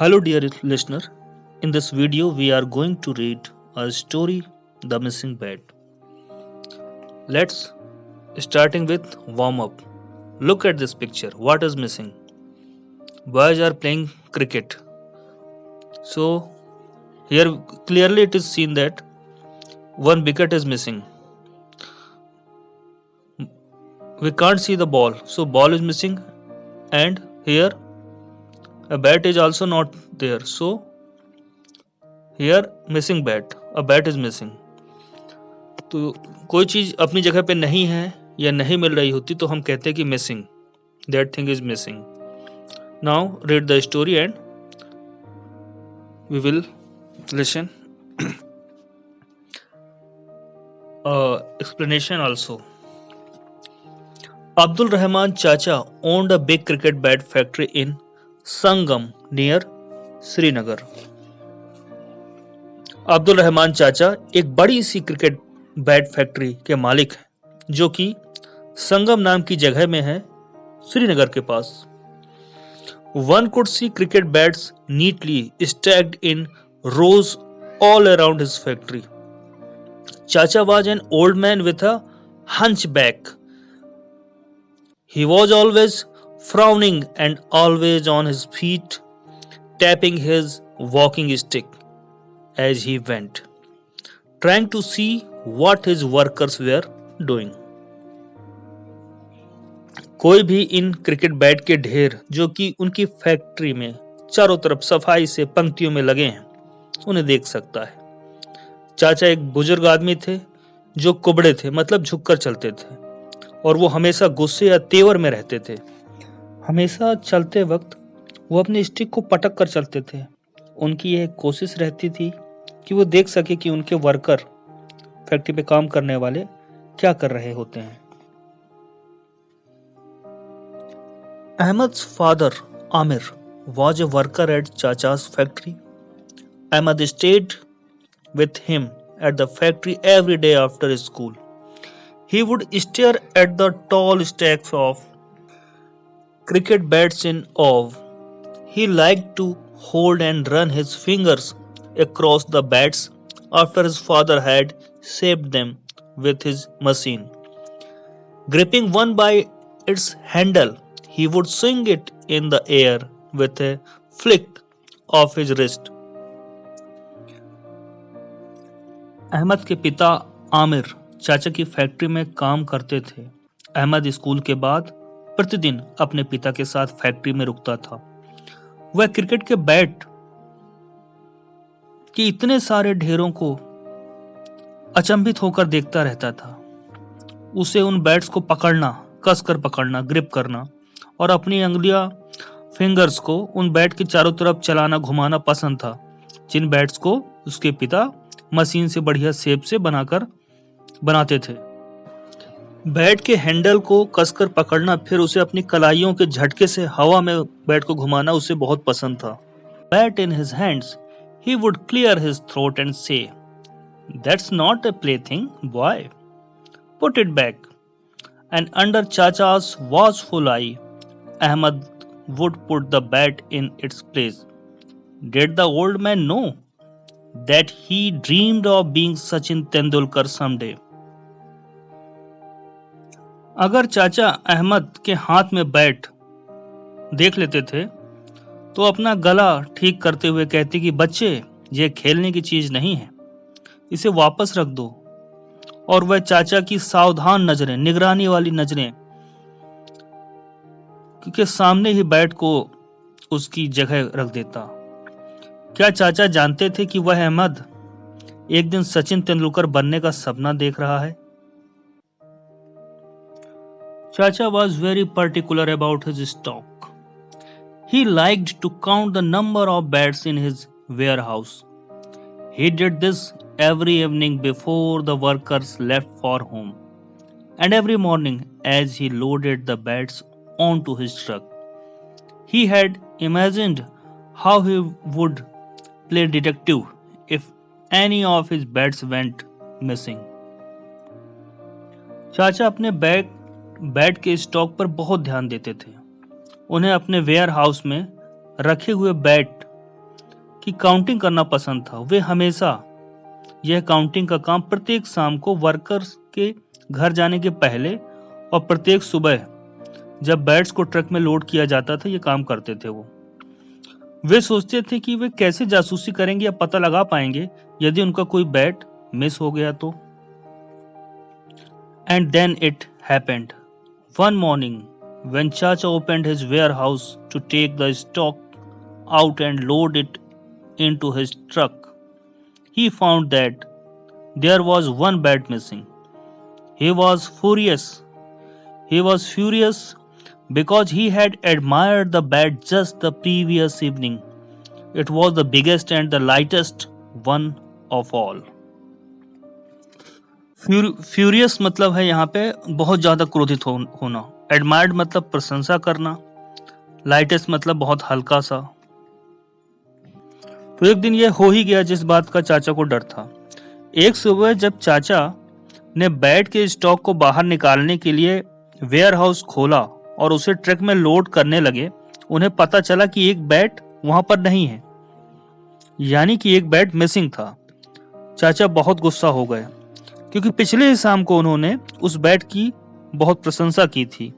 Hello, dear listener. In this video, we are going to read a story, The Missing Bat. Let's starting with warm up. Look at this picture. What is missing? Boys are playing cricket. So here clearly it is seen that one wicket is missing. We can't see the ball, so ball is missing, and here a bat is also not there. So here missing bat, a bat is missing. तो कोई चीज अपनी जगह पे नहीं है या नहीं मिल रही होती तो हम कहते हैं कि missing, that thing is missing. Now read the story and we will listen explanation also. Abdul Rahman Chacha owned a big cricket bat factory in Sangam near Srinagar. Abdul Rahman चाचा एक बड़ी सी क्रिकेट बैट फैक्ट्री के मालिक हैं जो कि संगम नाम की जगह में है, श्रीनगर के पास. One could see cricket bats neatly stacked in rows all around his factory. Chacha was an old man with a hunchback. He was always frowning and always on his feet, tapping his walking stick as he went, trying to see what his workers were doing. कोई भी in cricket bat के ढेर जो कि उनकी factory में चारों तरफ सफाई से पंक्तियों में लगे हैं उन्हें देख सकता है. चाचा एक बुजुर्ग आदमी थे जो कुबड़े थे, मतलब झुककर चलते थे, और वो हमेशा गुस्से या तेवर में रहते थे. हमेशा चलते वक्त वो अपनी स्टिक को पटक कर चलते थे. उनकी यह कोशिश रहती थी कि वो देख सके कि उनके वर्कर, फैक्ट्री पे काम करने वाले क्या कर रहे होते हैं. Ahmed's father, Amir, was a worker at Chacha's factory. Ahmed stayed with him at the factory every day after school. He would stare at the tall stacks of cricket bats in awe. He liked to hold and run his fingers across the bats after his father had shaped them with his machine. Gripping one by its handle, he would swing it in the air with a flick of his wrist. Ahmad के पिता आमिर चाचा की factory में काम करते थे. Ahmad school के बाद प्रतिदिन अपने पिता के साथ फैक्ट्री में रुकता था. वह क्रिकेट के बैट के इतने सारे ढेरों को अचंभित होकर देखता रहता था. उसे उन बैट्स को पकड़ना, कसकर पकड़ना, ग्रिप करना और अपनी अंगुलियां, फिंगर्स को उन बैट के चारों तरफ चलाना, घुमाना पसंद था, जिन बैट्स को उसके पिता मशीन से बढ़िया शेप से बनाते थे. बैट के हैंडल को कसकर पकड़ना, फिर उसे अपनी कलाइयों के झटके से हवा में बैट को घुमाना उसे बहुत पसंद था. Bat in his hands, he would clear his throat and say, "That's not a plaything, boy. Put it back." And under Chacha's watchful eye, Ahmed would put the bat in its place. Did the old man know that he dreamed of being Sachin Tendulkar someday? अगर चाचा अहमद के हाथ में bat देख लेते थे तो अपना गला ठीक करते हुए कहते कि बच्चे, ये खेलने की चीज नहीं है, इसे वापस रख दो. और वह चाचा की सावधान नजरें, निगरानी वाली नजरें, क्योंकि सामने ही बैट को उसकी जगह रख देता. क्या चाचा जानते थे कि वह अहमद एक दिन सचिन तेंदुलकर बनने का सपना देख रहा है? चाचा was very particular about his stock. He liked to count the number of bats in his warehouse. He did this every evening before the workers left for home, and every morning as he loaded the bats onto his truck. He had imagined how he would play detective if any of his bats went missing. चाचा अपने bat के stock पर बहुत ध्यान देते थे. उन्हें अपने वेयर हाउस में रखे हुए बैट कि काउंटिंग करना पसंद था। वे हमेशा यह काउंटिंग का काम प्रत्येक शाम को वर्कर्स के घर जाने के पहले और प्रत्येक सुबह जब बैट्स को ट्रक में लोड किया जाता था, ये काम करते थे। वे सोचते थे कि वे कैसे जासूसी करेंगे या पता लगा पाएंगे यदि उनका कोई बैट मिस हो गया तो। And then it happened one morning when Chacha opened his warehouse to take the stock out and load it into his truck, he found that there was one bat missing. He was furious. He was furious because he had admired the bat just the previous evening. It was the biggest and the lightest one of all. Furious मतलब है यहाँ पे बहुत ज्यादा क्रोधित होना। Admired मतलब प्रशंसा करना। लाइटेस्ट मतलब बहुत हल्का सा। तो एक दिन यह हो ही गया जिस बात का चाचा को डर था। एक सुबह जब चाचा ने बैट के स्टॉक को बाहर निकालने के लिए वेयर हाउस खोला और उसे ट्रक में लोड करने लगे, उन्हें पता चला कि एक बैट वहां पर नहीं है, यानी कि एक बैट मिसिंग था। चाचा बहुत गुस्सा हो गए क्योंकि पिछले ही शाम को उन्होंने उस बैट की बहुत प्रशंसा की थी।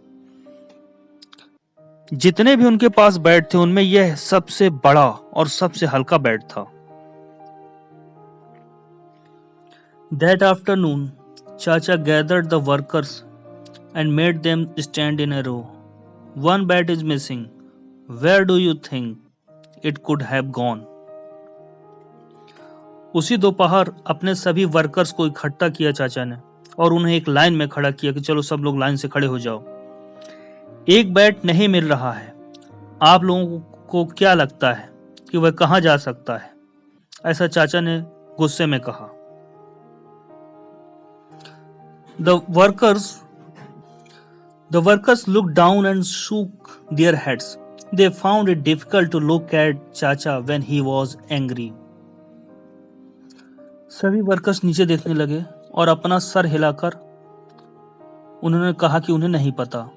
जितने भी उनके पास बैट थे उनमें यह सबसे बड़ा और सबसे हल्का बैट था। That afternoon, Chacha gathered the workers and made them stand in a row. One bat is missing. Where do you think it could have gone? उसी दोपहर अपने सभी वर्कर्स को इकट्ठा किया चाचा ने और उन्हें एक लाइन में खड़ा किया कि चलो सब लोग लाइन से खड़े हो जाओ। एक बैट नहीं मिल रहा है। आप लोगों को क्या लगता है कि वह कहां जा सकता है? ऐसा चाचा ने गुस्से में कहा। The workers looked down and shook their heads. They found it difficult to look at Chacha when he was angry. सभी वर्कर्स नीचे देखने लगे और अपना सर हिलाकर उन्होंने कहा कि उन्हें नहीं पता।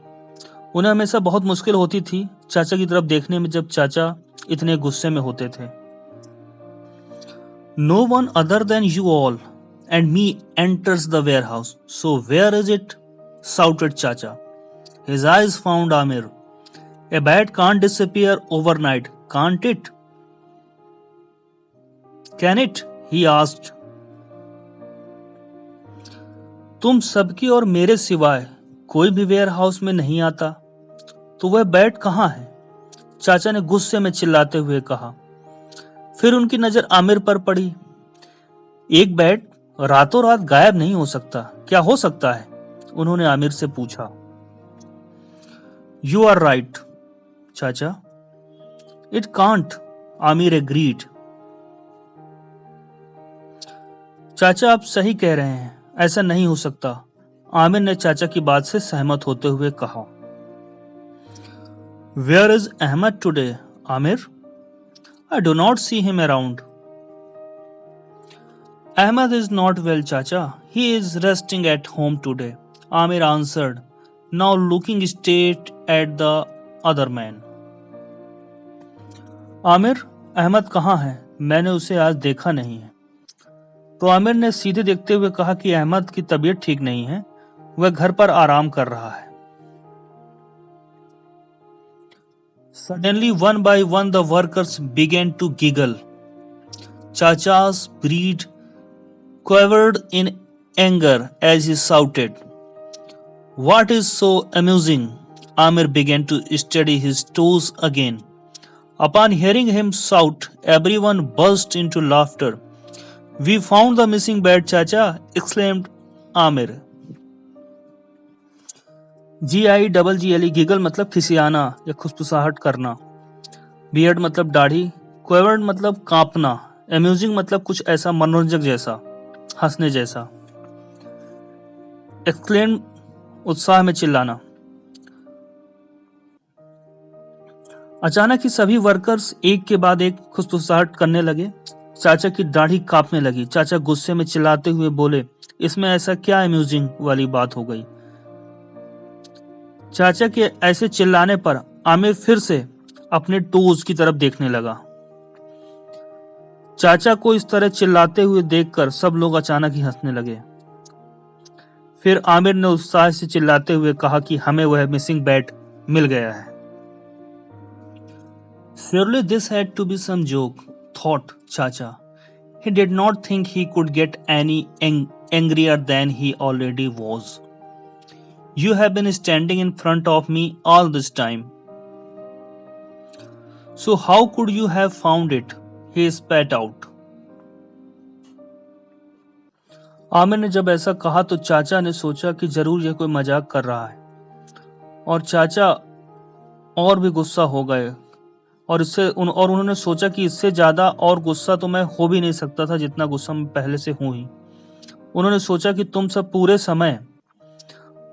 उन्हें हमेशा बहुत मुश्किल होती थी चाचा की तरफ देखने में जब चाचा इतने गुस्से में होते थे। No one other than you all and me enters the warehouse. So where is it? Shouted Chacha. His eyes found Amir. A bat can't disappear overnight, can't it? Can it? He asked. तुम सबकी और मेरे सिवाय कोई भी ware house में नहीं आता, तो वह बैट कहां है? चाचा ने गुस्से में चिल्लाते हुए कहा। फिर उनकी नजर आमिर पर पड़ी। एक बैट रातों रात गायब नहीं हो सकता, क्या हो सकता है? उन्होंने आमिर से पूछा। यू आर राइट चाचा, इट कांट, आमिर एग्रीड। चाचा आप सही कह रहे हैं, ऐसा नहीं हो सकता, आमिर ने चाचा की बात से सहमत होते हुए कहा। Where is Ahmed today, Amir? I do not see him around. Ahmed is not well, Chacha. He is resting at home today, Amir answered, now looking straight at the other man. Aamir, Ahmad कहाँ है? मैंने उसे आज देखा नहीं है। तो आमिर ने सीधे देखते हुए कहा कि अहमद की तबीयत ठीक नहीं है, वह घर पर आराम कर रहा है। Suddenly, one by one, the workers began to giggle. Chacha's breed quivered in anger as he shouted, "What is so amusing?" Amir began to steady his toes again. Upon hearing him shout, everyone burst into laughter. "We found the missing bat, Chacha!" exclaimed Amir. GIGGLE giggle मतलब खिसियाना या खुसफुसाहट करना। Beard मतलब दाढ़ी। क्वेवर्ड मतलब कांपना। Amusing मतलब कुछ ऐसा मनोरंजक जैसा, हंसने जैसा। एक्सक्लेम उत्साह में चिल्लाना। अचानक ही सभी वर्कर्स एक के बाद एक खुसफुसाहट करने लगे। चाचा की दाढ़ी कांपने लगी। चाचा गुस्से में चिल्लाते हुए बोले, इसमें ऐसा क्या अम्यूजिंग वाली बात हो गई? चाचा के ऐसे चिल्लाने पर आमिर फिर से अपने टोज की तरफ देखने लगा। चाचा को इस तरह चिल्लाते हुए देखकर सब लोग अचानक ही हंसने लगे। फिर आमिर ने उत्साह से चिल्लाते हुए कहा कि हमें वह मिसिंग बैट मिल गया है। Surely this had to be some joke, thought Chacha. He did not think he could get any angrier than he already was. You have been standing in front of me all this time. So how could you have found it? He spat out. Aamir ने जब ऐसा कहा तो चाचा ने सोचा कि जरूर यह कोई मजाक कर रहा है, और चाचा और भी गुस्सा हो गए और उन्होंने सोचा कि इससे ज्यादा और गुस्सा तो मैं हो भी नहीं सकता था जितना गुस्सा मैं पहले से हूं ही। उन्होंने सोचा कि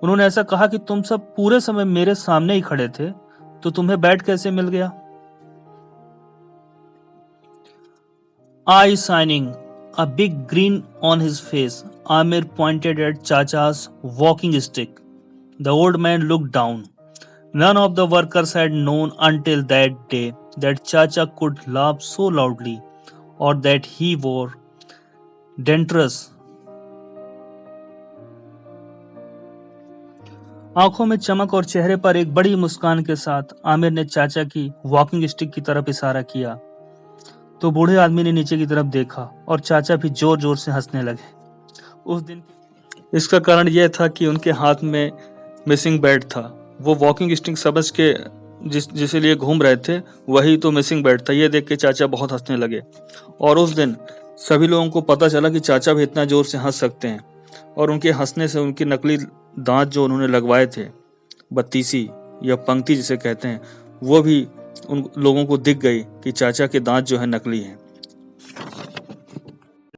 उन्होंने ऐसा कहा कि तुम सब पूरे समय मेरे सामने ही खड़े थे, तो तुम्हें बैट कैसे मिल गया? Eye shining, a big grin on his face, Amir pointed at Chacha's walking stick. The old man looked down. None of the workers had known until that day that Chacha could laugh so loudly, or that he wore dentures. आंखों में चमक और चेहरे पर एक बड़ी मुस्कान के साथ आमिर ने चाचा की वॉकिंग स्टिक की तरफ इशारा किया तो बूढ़े आदमी ने नीचे की तरफ देखा और चाचा भी जोर जोर से हंसने लगे। उस दिन इसका कारण यह था कि उनके हाथ में मिसिंग बैट था। वो वॉकिंग स्टिक समझ के जिसके लिए घूम रहे थे वही तो मिसिंग बैट था। यह देख के चाचा बहुत हंसने लगे और उस दिन सभी लोगों को पता चला कि चाचा भी इतना जोर से हंस सकते हैं, और उनके हंसने से उनकी नकली दांत जो उन्होंने लगवाए थे, बत्तीसी या पंक्ति जिसे कहते हैं, वो भी उन लोगों को दिख गई कि चाचा के दांत जो है नकली हैं।